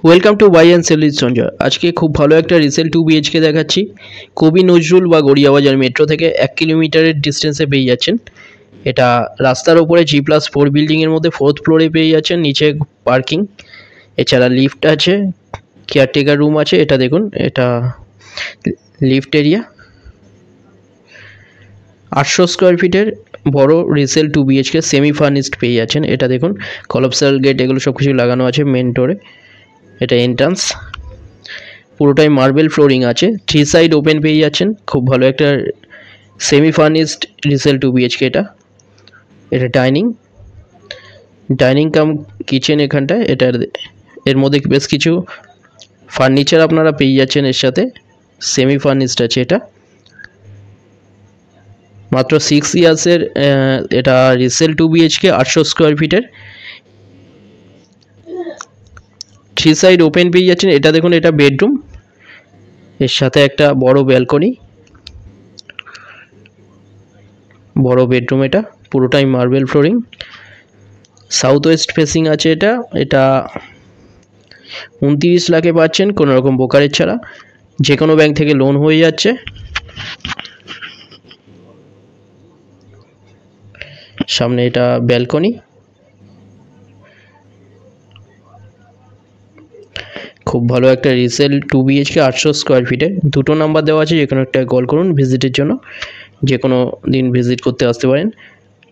Welcome to buy and sell with Sanjay. আজকে খুব ভালো একটা রিসেল 2 বিএইচকে দেখাচ্ছি। কবি নজরুল বা গড়িয়াবাজার মেট্রো থেকে 1 কিলোমিটারের ডিস্টেন্সে পেয়ে যাচ্ছেন। এটা রাস্তার ওপরে G+4 বিল্ডিংয়ের মধ্যে 4th ফ্লোরে পেয়ে যাচ্ছেন। নিচে পার্কিং, এছাড়া লিফট আছে, কেয়ারটেকার রুম আছে। এটা দেখুন, এটা লিফট এরিয়া। 800 স্কোয়ার ফিটের বড় রিসেল 2 বিএইচকে সেমি ফার্নিশড পেয়ে যাচ্ছেন। এটা দেখুন, কলাপসাল গেট এগুলো সব কিছু লাগানো আছে মেন ডোরে। এটা এন্ট্রান্স, পুরোটাই মার্বেল ফ্লোরিং আছে। 3 সাইড ওপেন পেয়ে যাচ্ছেন। খুব ভালো একটা সেমি ফার্নিশড রিসেল 2 বিএইচকে এটা। এটা ডাইনিং কাম কিচেন এখানটায়। এর মধ্যে বেশ কিছু ফার্নিচার আপনারা পেয়ে যাচ্ছেন এর সাথে। সেমি ফার্নিশড আছে এটা। মাত্র 6 ইয়ার্সের এটা রিসেল 2 বিএইচকে 800 স্কোয়ার ফিটের। 3 সাইড ওপেন পেয়ে যাচ্ছেন। এটা দেখুন, এটা বেডরুম, এর সাথে একটা বড় ব্যালকনি। বড় বেডরুম, এটা পুরোটাই marble flooring. South West facing আছে এটা। এটা 29 লাখে পাচ্ছেন কোনো রকম ব্রোকারেজ ছাড়া। যে কোনো ব্যাংক থেকে লোন হয়ে যাচ্ছে। সামনে এটা ব্যালকনি। খুব ভালো একটা রিসেল 2 বিএইচকে 800 স্কোয়ার ফিটের। দুটো নাম্বার দেওয়া আছে, যে কোনো একটা কল করুন ভিজিটের জন্য। যে কোনো দিন ভিজিট করতে আসতে পারেন।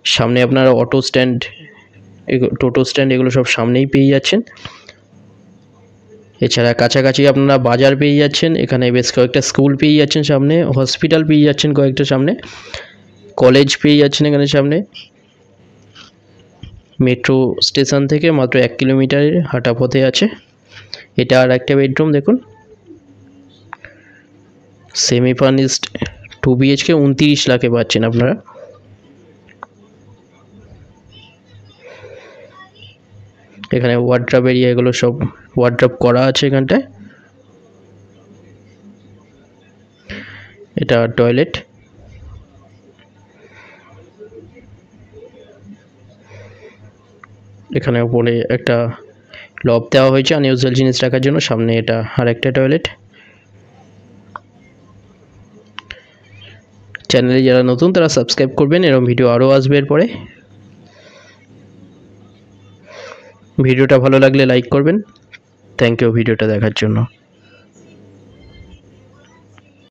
সামনে আপনারা অটো স্ট্যান্ড, টোটো স্ট্যান্ড এগুলো সব সামনেই পেয়ে যাচ্ছেন। এছাড়া কাছাকাছি আপনারা বাজার পেয়ে যাচ্ছেন। এখানে বেশ কয়েকটা স্কুল পেয়ে যাচ্ছেন সামনে, হসপিটাল পেয়ে যাচ্ছেন কয়েকটা সামনে, কলেজ পেয়ে যাচ্ছেন এখানে সামনে। মেট্রো স্টেশন থেকে মাত্র 1 কিলোমিটারের হাঁটা পথে আছে। এটা আর একটা বেডরুম দেখুন, সেমি ফার্নিশড 2 বিএইচকে 29 লাখে পাচ্ছেন আপনারা। এখানে ওয়ার্ড্রপ এরিয়া এগুলো সব ওয়ার্ড্রপ করা আছে এখানটায়। এটা টয়লেট। এখানে উপরে একটা লব দেওয়া হয়েছে আনইউজুয়াল জিনিস রাখার জন্য। সামনে এটা আর একটা টয়লেট। চ্যানেলে যারা নতুন তারা সাবস্ক্রাইব করবেন, এরকম ভিডিও আরও আসবে এরপরে। ভিডিওটা ভালো লাগলে লাইক করবেন। থ্যাংক ইউ ভিডিওটা দেখার জন্য।